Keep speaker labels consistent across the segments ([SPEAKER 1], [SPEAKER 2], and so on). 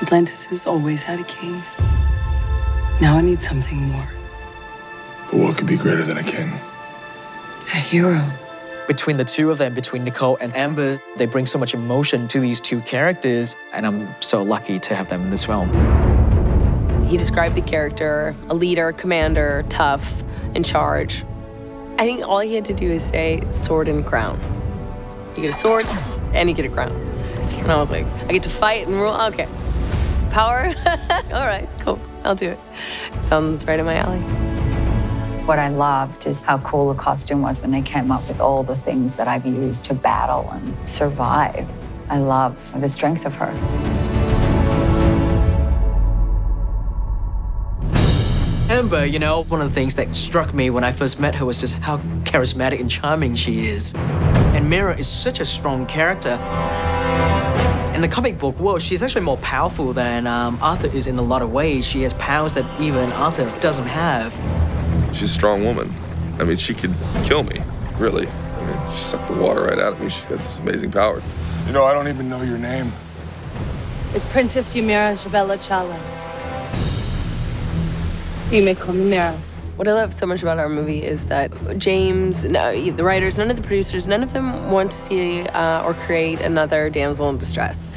[SPEAKER 1] Atlantis has always had a king. Now I need something more.
[SPEAKER 2] But what could be greater than a king?
[SPEAKER 1] A hero.
[SPEAKER 3] Between the two of them, between Nicole and Amber, they bring so much emotion to these two characters, and I'm so lucky to have them in this film.
[SPEAKER 4] He described the character, a leader, commander, tough, in charge. I think all he had to do is say sword and crown. You get a sword and you get a crown. And I was like, I get to fight and rule? Okay. Power? All right, cool, I'll do it. Sounds right in my alley.
[SPEAKER 5] What I loved is how cool the costume was when they came up with all the things that I've used to battle and survive. I love the strength of her.
[SPEAKER 3] Amber, you know, one of the things that struck me when I first met her was just how charismatic and charming she is. And Mira is such a strong character. In the comic book world, she's actually more powerful than Arthur is in a lot of ways. She has powers that even Arthur doesn't have.
[SPEAKER 2] She's a strong woman. I mean, she could kill me, really. I mean, she sucked the water right out of me. She's got this amazing power. You know, I don't even know your name.
[SPEAKER 1] It's Princess Ymira Jabella Chala. You may call me Mira.
[SPEAKER 4] What I love so much about our movie is that James, no, the writers, none of the producers, none of them want to see or create another damsel in distress.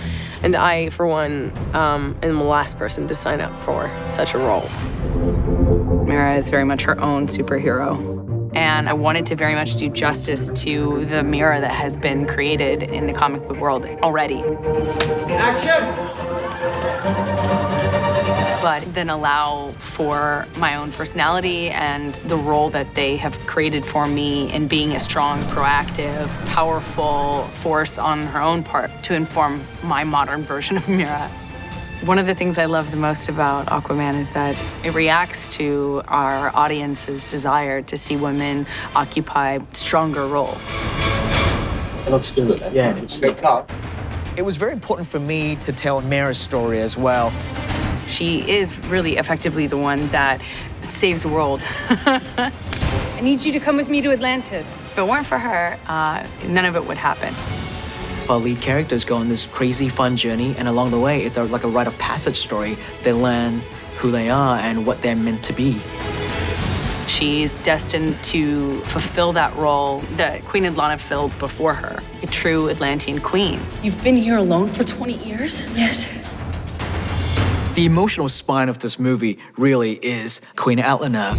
[SPEAKER 4] And I, for one, am the last person to sign up for such a role.
[SPEAKER 6] Mira is very much her own superhero. And I wanted to very much do justice to the Mira that has been created in the comic book world already.
[SPEAKER 3] Action!
[SPEAKER 6] But then allow for my own personality and the role that they have created for me in being a strong, proactive, powerful force on her own part to inform my modern version of Mira. One of the things I love the most about Aquaman is that it reacts to our audience's desire to see women occupy stronger roles.
[SPEAKER 7] It looks good. Yeah, it's a good cut.
[SPEAKER 3] It was very important for me to tell Mira's story as well.
[SPEAKER 6] She is really effectively the one that saves the world.
[SPEAKER 1] I need you to come with me to Atlantis.
[SPEAKER 6] If it weren't for her, none of it would happen.
[SPEAKER 3] Our lead characters go on this crazy, fun journey, and along the way, it's like a rite of passage story. They learn who they are and what they're meant to be.
[SPEAKER 6] She's destined to fulfill that role that Queen Atlanna filled before her, a true Atlantean queen.
[SPEAKER 1] You've been here alone for 20 years? Yes.
[SPEAKER 3] The emotional spine of this movie really is Queen Atlanna.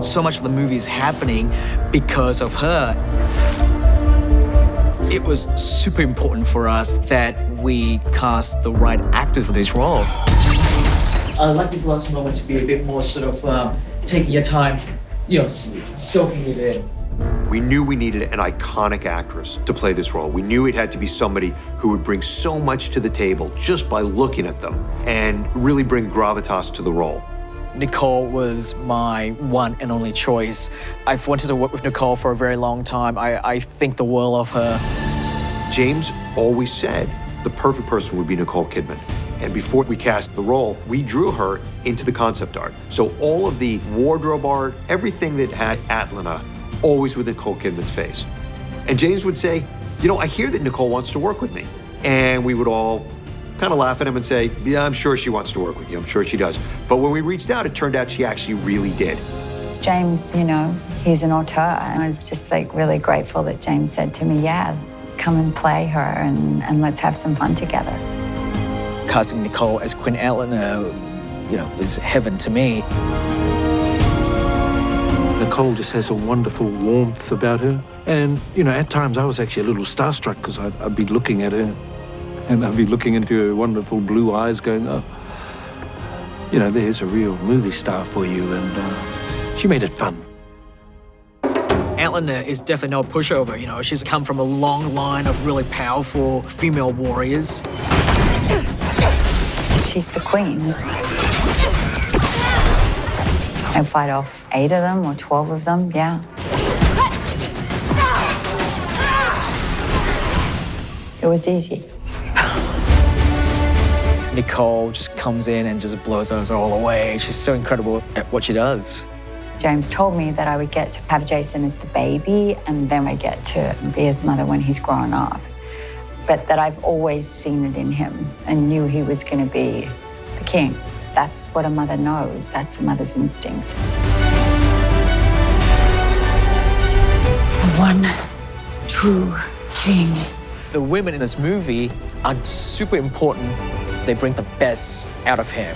[SPEAKER 3] So much of the movie is happening because of her. It was super important for us that we cast the right actors for this role. I'd like this last moment to be a bit more sort of taking your time, you know, soaking it in.
[SPEAKER 8] We knew we needed an iconic actress to play this role. We knew it had to be somebody who would bring so much to the table just by looking at them and really bring gravitas to the role.
[SPEAKER 3] Nicole was my one and only choice. I've wanted to work with Nicole for a very long time. I think the world of her.
[SPEAKER 8] James always said the perfect person would be Nicole Kidman. And before we cast the role, we drew her into the concept art. So all of the wardrobe art, everything that had Atlanna, always with Nicole Kidman's face. And James would say, you know, I hear that Nicole wants to work with me. And we would all kind of laugh at him and say, yeah, I'm sure she wants to work with you. I'm sure she does. But when we reached out, it turned out she actually really did.
[SPEAKER 5] James, you know, he's an auteur. And I was just like really grateful that James said to me, yeah, come and play her and let's have some fun together.
[SPEAKER 3] Casting Nicole as Queen Atlanna, you know, is heaven to me.
[SPEAKER 7] Nicole just has a wonderful warmth about her. And, you know, at times I was actually a little starstruck because I'd be looking at her and I'd be looking into her wonderful blue eyes going, oh, you know, there's a real movie star for you. And she made it fun.
[SPEAKER 3] Atlanna is definitely no pushover, you know. She's come from a long line of really powerful female warriors.
[SPEAKER 5] She's the queen. I fight off 8 of them or 12 of them, yeah. It was easy.
[SPEAKER 3] Nicole just comes in and just blows us all away. She's so incredible at what she does.
[SPEAKER 5] James told me that I would get to have Jason as the baby and then I get to be his mother when he's grown up. but that I've always seen it in him and knew he was going to be the king. That's what a mother knows. That's a mother's instinct. The one true king.
[SPEAKER 3] The women in this movie are super important. They bring the best out of him.